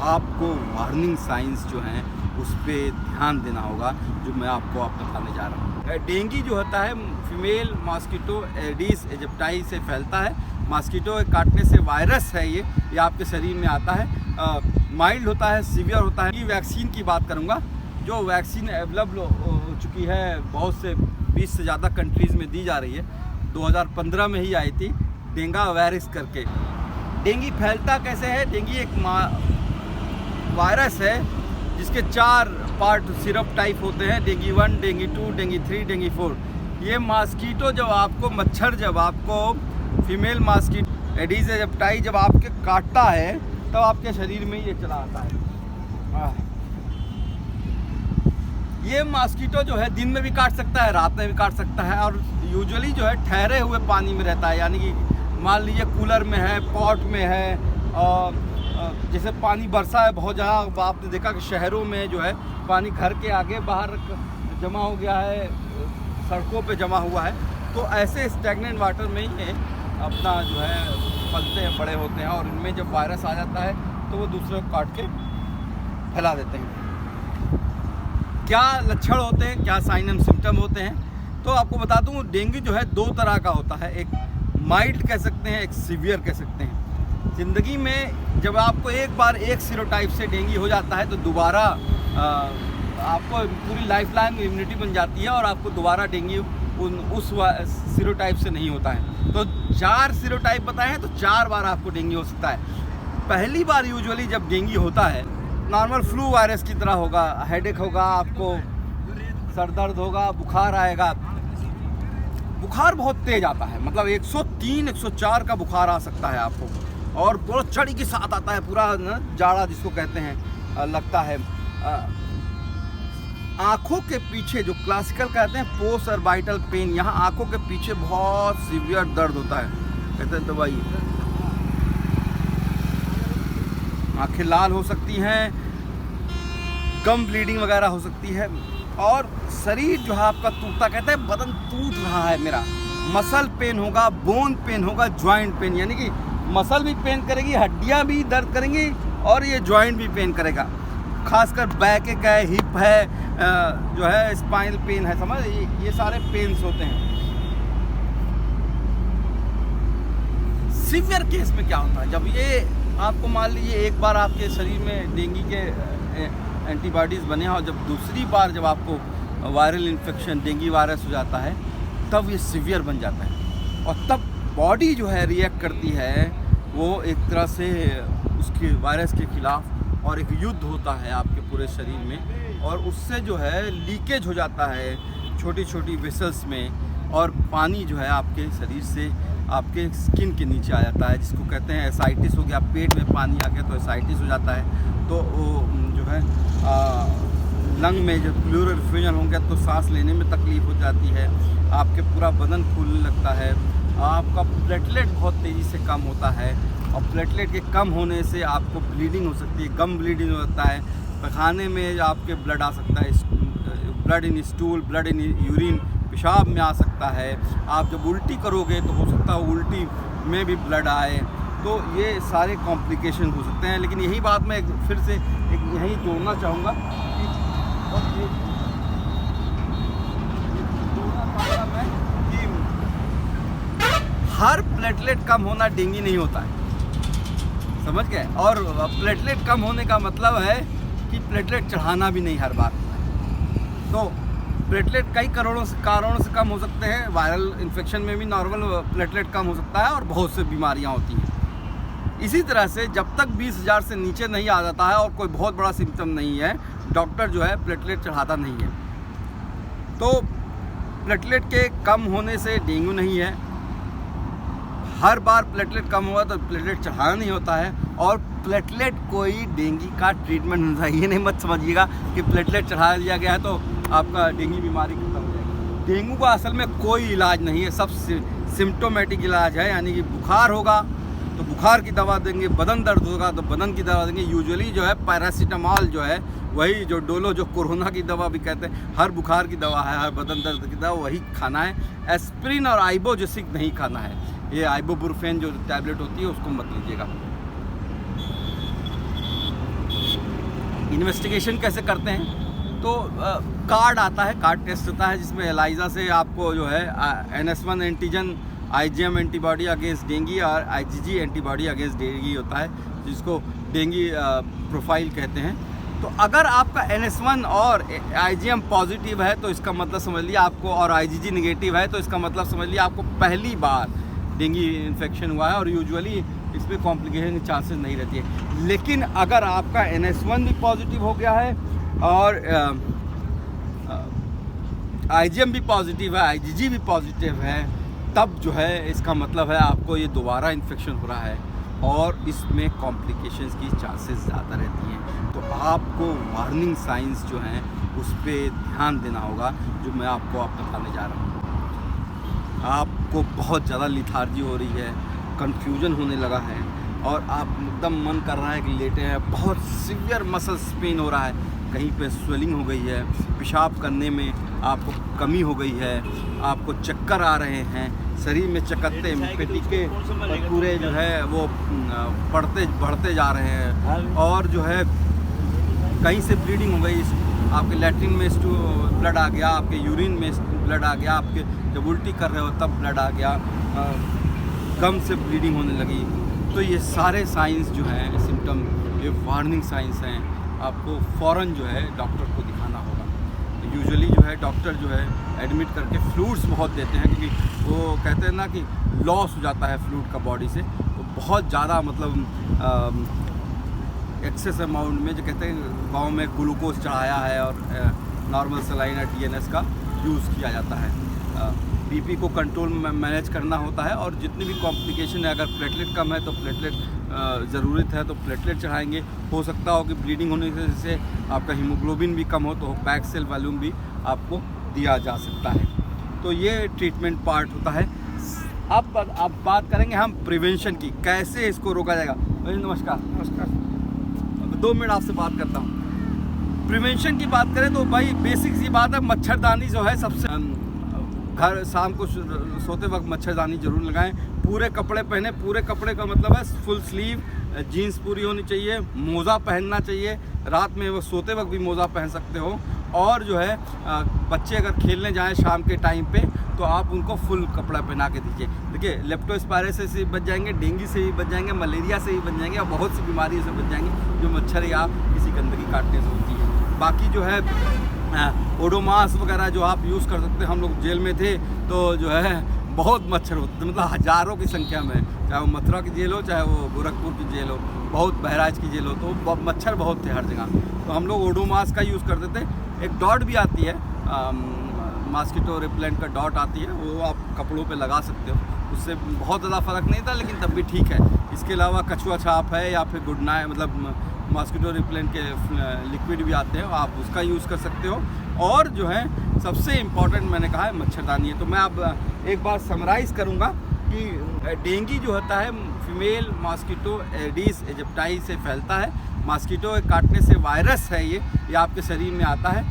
आपको warning science जो हैं उस पर ध्यान देना होगा, जो मैं आपको बताने जा रहा हूँ। डेंगू जो होता है फीमेल मॉस्किटो एडिस एजिप्टाई से फैलता है। मॉस्किटो के काटने से वायरस है ये आपके शरीर में आता है। माइल्ड होता है, सीवियर होता है। वैक्सीन की बात करूँगा, जो वैक्सीन अवेलेबल हो चुकी है बहुत से 20 से ज़्यादा कंट्रीज़ में दी जा रही है। 2015 में ही आई थी डेंगू वायरस करके। डेंगू फैलता कैसे है? डेंगू एक वायरस है जिसके 4 पार्ट सिरप टाइप होते हैं, डेंगू 1, डेंगू 2, डेंगू 3, डेंगू 4। ये मॉस्किटो मच्छर जब आपको फीमेल मॉस्किटो एडिस एजिप्टाई जब आपके काटता है तब आपके शरीर में ये चला आता है। ये मॉस्किटो जो है दिन में भी काट सकता है, रात में भी काट सकता है, और यूजुअली जो है ठहरे हुए पानी में रहता है। यानी कि मान लीजिए कूलर में है, पॉट में है, और जैसे पानी बरसा है बहुत ज़्यादा, आपने देखा कि शहरों में जो है पानी घर के आगे बाहर जमा हो गया है, सड़कों पे जमा हुआ है, तो ऐसे स्टैग्नेंट वाटर में ही अपना जो है पलते हैं, बड़े होते हैं, और इनमें जब वायरस आ जाता है तो वो दूसरे को काट के फैला देते हैं। क्या लक्षण होते हैं, क्या साइन एंड सिम्टम होते हैं, तो आपको बता दूं डेंगू जो है 2 तरह का होता है। एक माइल्ड कह सकते हैं, एक सीवियर कह सकते हैं। ज़िंदगी में जब आपको एक बार एक सीरोटाइप से डेंगू हो जाता है तो दोबारा आपको पूरी लाइफ लाइन इम्यूनिटी बन जाती है और आपको दोबारा डेंगू उस सीरोटाइप से नहीं होता है। तो 4 सीरोटाइप बताए हैं, तो 4 बार आपको डेंगू हो सकता है। पहली बार यूजुअली जब डेंगू होता है नॉर्मल फ्लू वायरस की तरह होगा, हेडेक होगा, आपको सर दर्द होगा, बुखार आएगा। बुखार बहुत तेज आता है, मतलब 103 104 का बुखार आ सकता है आपको, और बहुत चढ़ी के साथ आता है, पूरा जाड़ा जिसको कहते हैं लगता है। आँखों के पीछे जो क्लासिकल कहते हैं पोस्ट ऑर्बिटल पेन, यहाँ आँखों के पीछे बहुत सीवियर दर्द होता है, कहते हैं दवाई। आँखें लाल हो सकती हैं, गम ब्लीडिंग वगैरह हो सकती है, और शरीर जो है आपका टूटता, कहते हैं बदन टूट रहा है मेरा। मसल पेन होगा, बोन पेन होगा, जॉइंट पेन, यानी कि मसल भी पेन करेगी, हड्डियां भी दर्द करेंगी, और ये जॉइंट भी पेन करेगा। खासकर बैक एक है, हिप है, जो है स्पाइनल पेन है, समझ, ये सारे पेन्स होते हैं। सीवियर केस में क्या होता है? जब ये आपको मान लीजिए एक बार आपके शरीर में डेंगू के एंटीबॉडीज़ बने हैं, और जब दूसरी बार जब आपको वायरल इन्फेक्शन डेंगू वायरस हो जाता है तब ये सीवियर बन जाता है, और तब बॉडी जो है रिएक्ट करती है, वो एक तरह से उसके वायरस के खिलाफ, और एक युद्ध होता है आपके पूरे शरीर में, और उससे जो है लीकेज हो जाता है छोटी छोटी वेसल्स में, और पानी जो है आपके शरीर से आपके स्किन के नीचे आ जाता है, जिसको कहते हैं एसाइटिस हो गया। पेट में पानी आ गया तो एसाइटिस हो जाता है। तो वो जो है लंग में जब प्लूरल इन्फ्यूजन हो गया तो सांस लेने में तकलीफ़ हो जाती है, आपके पूरा बदन फूलने लगता है, आपका प्लेटलेट बहुत तेज़ी से कम होता है, और प्लेटलेट के कम होने से आपको ब्लीडिंग हो सकती है, गम ब्लीडिंग हो सकता है, पखाने में आपके ब्लड आ सकता है, blood in stool, blood in urine, पेशाब में आ सकता है। आप जब उल्टी करोगे तो हो सकता है उल्टी में भी ब्लड आए, तो ये सारे कॉम्प्लिकेशन हो सकते हैं। लेकिन यही बात मैं फिर से यही जोड़ना चाहूँगा कि हर प्लेटलेट कम होना डेंगू नहीं होता है, समझ गए? और प्लेटलेट कम होने का मतलब है कि प्लेटलेट चढ़ाना भी नहीं हर बार। तो प्लेटलेट कई कारणों से कम हो सकते हैं। वायरल इन्फेक्शन में भी नॉर्मल प्लेटलेट कम हो सकता है, और बहुत से बीमारियां होती हैं। इसी तरह से जब तक 20,000 से नीचे नहीं आ जाता है और कोई बहुत बड़ा सिम्टम नहीं है, डॉक्टर जो है प्लेटलेट चढ़ाता नहीं है। तो प्लेटलेट के कम होने से डेंगू नहीं है। हर बार प्लेटलेट कम हुआ तो प्लेटलेट चढ़ाना नहीं होता है, और प्लेटलेट कोई डेंगू का ट्रीटमेंट नहीं होता है। ये नहीं मत समझिएगा कि प्लेटलेट चढ़ा दिया गया है तो आपका डेंगू बीमारी खत्म हो जाएगी। डेंगू का असल में कोई इलाज नहीं है, सब सिम्टोमेटिक इलाज है। यानी कि बुखार होगा तो बुखार की दवा देंगे, बदन दर्द होगा तो बदन की दवा देंगे। यूजुअली जो है पैरासीटामॉल जो है, वही जो डोलो जो कोरोना की दवा भी कहते हैं, हर बुखार की दवा है, हर बदन दर्द की दवा वही खाना है। एस्प्रिन और आइबोजेसिक नहीं खाना है। ये आइबोप्रोफेन जो टैबलेट होती है उसको मत लीजिएगा। इन्वेस्टिगेशन कैसे करते हैं? तो कार्ड आता है, कार्ड टेस्ट होता है जिसमें एलाइजा से आपको जो है NS1 antigen, IgM antibody against dengue और IgG एंटीबॉडी अगेंस्ट डेंगू होता है, जिसको डेंगू प्रोफाइल कहते हैं। तो अगर आपका NS1 और IgM पॉजिटिव है तो इसका मतलब समझ लिया आपको, और IgG निगेटिव है तो इसका मतलब समझ लिया आपको पहली बार डेंगू इन्फेक्शन हुआ है, और यूजुअली इसमें कॉम्प्लिकेशन की चांसेस नहीं रहती है। लेकिन अगर आपका NS1 भी पॉजिटिव हो गया है और IgM भी पॉजिटिव है, IgG भी पॉजिटिव है, तब जो है इसका मतलब है आपको ये दोबारा इन्फेक्शन हो रहा है और इसमें कॉम्प्लिकेशंस की चांसेस ज़्यादा रहती हैं। तो आपको वार्निंग साइंस जो हैं उस पर ध्यान देना होगा, जो मैं आपको बताने जा रहा हूँ। आपको बहुत ज़्यादा लिथार्जी हो रही है, कन्फ्यूजन होने लगा है और आप एकदम मन कर रहा है कि लेटे हैं, बहुत सीवियर मसल्स पेन हो रहा है, कहीं पे स्वेलिंग हो गई है, पेशाब करने में आपको कमी हो गई है, आपको चक्कर आ रहे हैं, शरीर में चकत्ते पेटिके पूरे जो है वो बढ़ते जा रहे हैं, और जो है कहीं से ब्लीडिंग हो गई, आपके लैट्रिन में ब्लड आ गया, आपके यूरिन में ब्लड आ गया, आपके जब उल्टी कर रहे हो तब ब्लड आ गया, गम से ब्लीडिंग होने लगी। तो ये सारे साइंस जो हैं, सिम्टम, ये वार्निंग साइंस हैं, आपको फ़ौरन जो है डॉक्टर को दिखाना होगा। यूजुअली जो है डॉक्टर जो है एडमिट करके फ्लूइड्स बहुत देते हैं, क्योंकि वो कहते हैं ना कि लॉस हो जाता है फ्लूइड का बॉडी से, तो बहुत ज़्यादा मतलब एक्सेस अमाउंट में, जो कहते हैं गाँव में ग्लूकोज चढ़ाया है और नॉर्मल सलाइन या TNS का यूज़ किया जाता है। BP को कंट्रोल में मैनेज करना होता है, और जितनी भी कॉम्प्लिकेशन है, अगर प्लेटलेट कम है तो प्लेटलेट ज़रूरत है तो प्लेटलेट चढ़ाएंगे। हो सकता हो कि ब्लीडिंग होने की वजह से आपका हीमोग्लोबिन भी कम हो तो बैक सेल वॉल्यूम भी आपको दिया जा सकता है। तो ये ट्रीटमेंट पार्ट होता है। अब बात करेंगे हम प्रिवेंशन की, कैसे इसको रोका जाएगा। नमस्कार। 2 मिनट आपसे बात करता हूँ। प्रिवेंशन की बात करें तो भाई बेसिक सी बात है, मच्छरदानी जो है सबसे, घर शाम को सोते वक्त मच्छरदानी ज़रूर लगाएं, पूरे कपड़े पहने, पूरे कपड़े का मतलब है फुल स्लीव, जीन्स पूरी होनी चाहिए, मोज़ा पहनना चाहिए, रात में वो सोते वक्त भी मोज़ा पहन सकते हो, और जो है बच्चे अगर खेलने जाएं शाम के टाइम पे तो आप उनको फुल कपड़ा पहना के दीजिए। देखिए लेप्टोस्पायरोसिस से बच जाएंगे, डेंगू से भी बच जाएंगे, मलेरिया से भी बच जाएंगे, और बहुत सी बीमारियों से बच जाएंगे जो मच्छर या किसी गंदगी काटने से होती है। बाकी जो है ओडोमास वगैरह जो आप यूज़ कर सकते हैं। हम लोग जेल में थे तो जो है बहुत मच्छर होते, मतलब हज़ारों की संख्या में, चाहे वो मथुरा की जेल हो, चाहे वो गोरखपुर की जेल हो, बहुत बहराइच की जेल हो, तो मच्छर बहुत थे हर जगह। तो हम लोग ओडोमास का यूज़ करते थे। एक डॉट भी आती है, मॉस्किटो रिपेलेंट का डॉट आती है, वो आप कपड़ों पे लगा सकते हो, उससे बहुत ज़्यादा फ़र्क नहीं था, लेकिन तब भी ठीक है। इसके अलावा कछुआ छाप है, या फिर गुड नाइट, मतलब मॉस्किटो रिपेलेंट के लिक्विड भी आते हैं, आप उसका यूज़ कर सकते हो। और जो है सबसे इम्पॉर्टेंट मैंने कहा है मच्छरदानी है। तो मैं अब एक बार समराइज़ करूँगा कि डेंगू जो होता है फीमेल मॉस्किटो एडिस एजिप्टाई से फैलता है। मॉस्किटो काटने से वायरस है, ये आपके शरीर में आता है।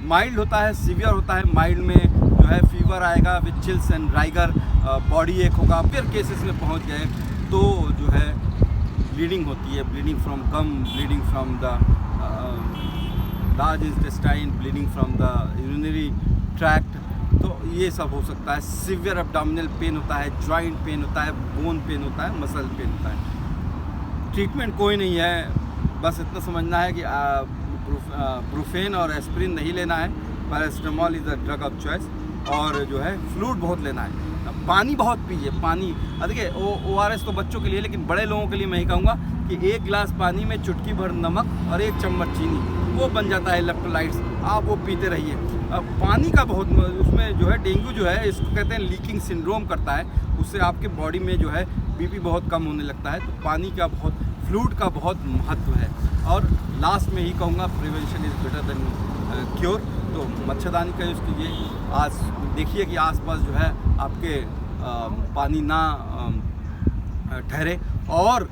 माइल्ड होता है, सीवियर होता है। माइल्ड में जो है फीवर आएगा with chills and rigor, body एक होगा। फिर केसेस में पहुंच गए तो जो है ब्लीडिंग होती है, bleeding from gum, bleeding from the large intestine, bleeding from the urinary tract, तो ये सब हो सकता है। सीवियर एब्डोमिनल पेन होता है, जॉइंट पेन होता है, बोन पेन होता है, मसल पेन होता है। ट्रीटमेंट कोई नहीं है, बस इतना समझना है कि ब्रूफेन और एस्प्रिन नहीं लेना है, paracetamol is the drug of choice, और जो है फ्लूइड बहुत लेना है, पानी बहुत पीजिए। पानी देखिए ORS तो बच्चों के लिए, लेकिन बड़े लोगों के लिए मैं ही कहूँगा कि 1 गिलास पानी में चुटकी भर नमक और 1 चम्मच चीनी, वो बन जाता है इलेक्ट्रोलाइट्स, आप वो पीते रहिए। पानी का बहुत, उसमें जो है डेंगू जो है इसको कहते हैं लीकिंग सिंड्रोम करता है, उससे आपके बॉडी में जो है BP बहुत कम होने लगता है। तो पानी का बहुत, फ्लूइड का बहुत महत्व है। और लास्ट में ही कहूँगा prevention is better than cure. तो मच्छरदानी का यूज़ कीजिए। आज देखिए कि आसपास जो है आपके पानी ना ठहरे। और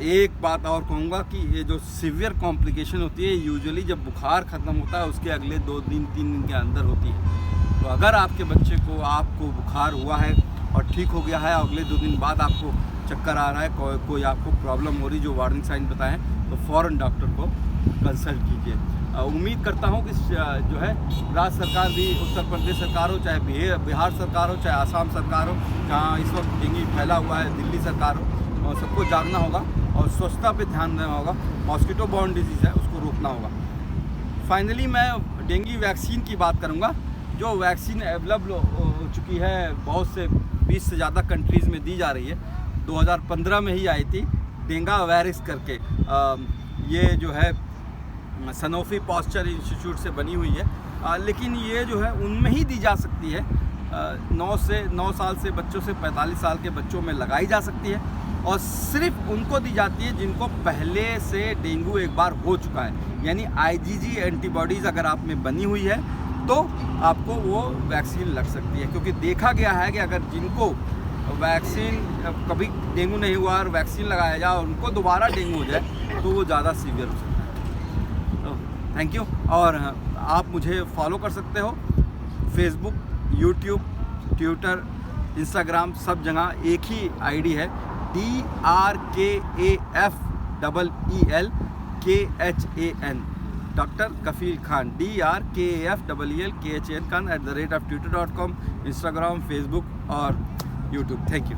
एक बात और कहूँगा कि ये जो सीवियर कॉम्प्लिकेशन होती है यूजुअली जब बुखार ख़त्म होता है उसके अगले 2 दिन 3 दिन के अंदर होती है। तो अगर आपके बच्चे को, आपको बुखार हुआ है और ठीक हो गया है, अगले 2 दिन बाद आपको चक्कर आ रहा है, कोई आपको प्रॉब्लम हो रही जो वार्निंग साइन बताएं, तो फ़ौरन डॉक्टर को कंसल्ट कीजिए। उम्मीद करता हूँ कि जो है राज्य सरकार भी, उत्तर प्रदेश सरकार हो, चाहे बिहार सरकार हो, चाहे आसाम सरकार हो, जहाँ इस वक्त डेंगू फैला हुआ है, दिल्ली सरकार हो, और सबको जागना होगा और स्वच्छता पे ध्यान देना होगा। मॉस्किटो बॉर्न डिजीज़ है, उसको रोकना होगा। फाइनली मैं डेंगू वैक्सीन की बात करूँगा। जो वैक्सीन अवेलेबल हो चुकी है, बहुत से 20 से ज़्यादा कंट्रीज़ में दी जा रही है। 2015 में ही आई थी डेंगा वायरस करके, ये जो है सनोफी पास्चर इंस्टीट्यूट से बनी हुई है, लेकिन ये जो है उनमें ही दी जा सकती है। 9 साल से बच्चों से 45 साल के बच्चों में लगाई जा सकती है, और सिर्फ उनको दी जाती है जिनको पहले से डेंगू एक बार हो चुका है। यानी IgG एंटीबॉडीज़ अगर आप में बनी हुई है तो आपको वो वैक्सीन लग सकती है, क्योंकि देखा गया है कि अगर जिनको वैक्सीन कभी डेंगू नहीं हुआ और वैक्सीन लगाया जाए और उनको दोबारा डेंगू हो जाए तो वो ज़्यादा सीवियर हो सकता है। तो थैंक यू। और आप मुझे फॉलो कर सकते हो फेसबुक, यूट्यूब, ट्विटर, इंस्टाग्राम, सब जगह एक ही ID है, DRKAFEELKHAN, doctor Kafeel Khan, DRKAFEELKHAN @ twitter.com, Instagram, Facebook और यूट्यूब। Thank you.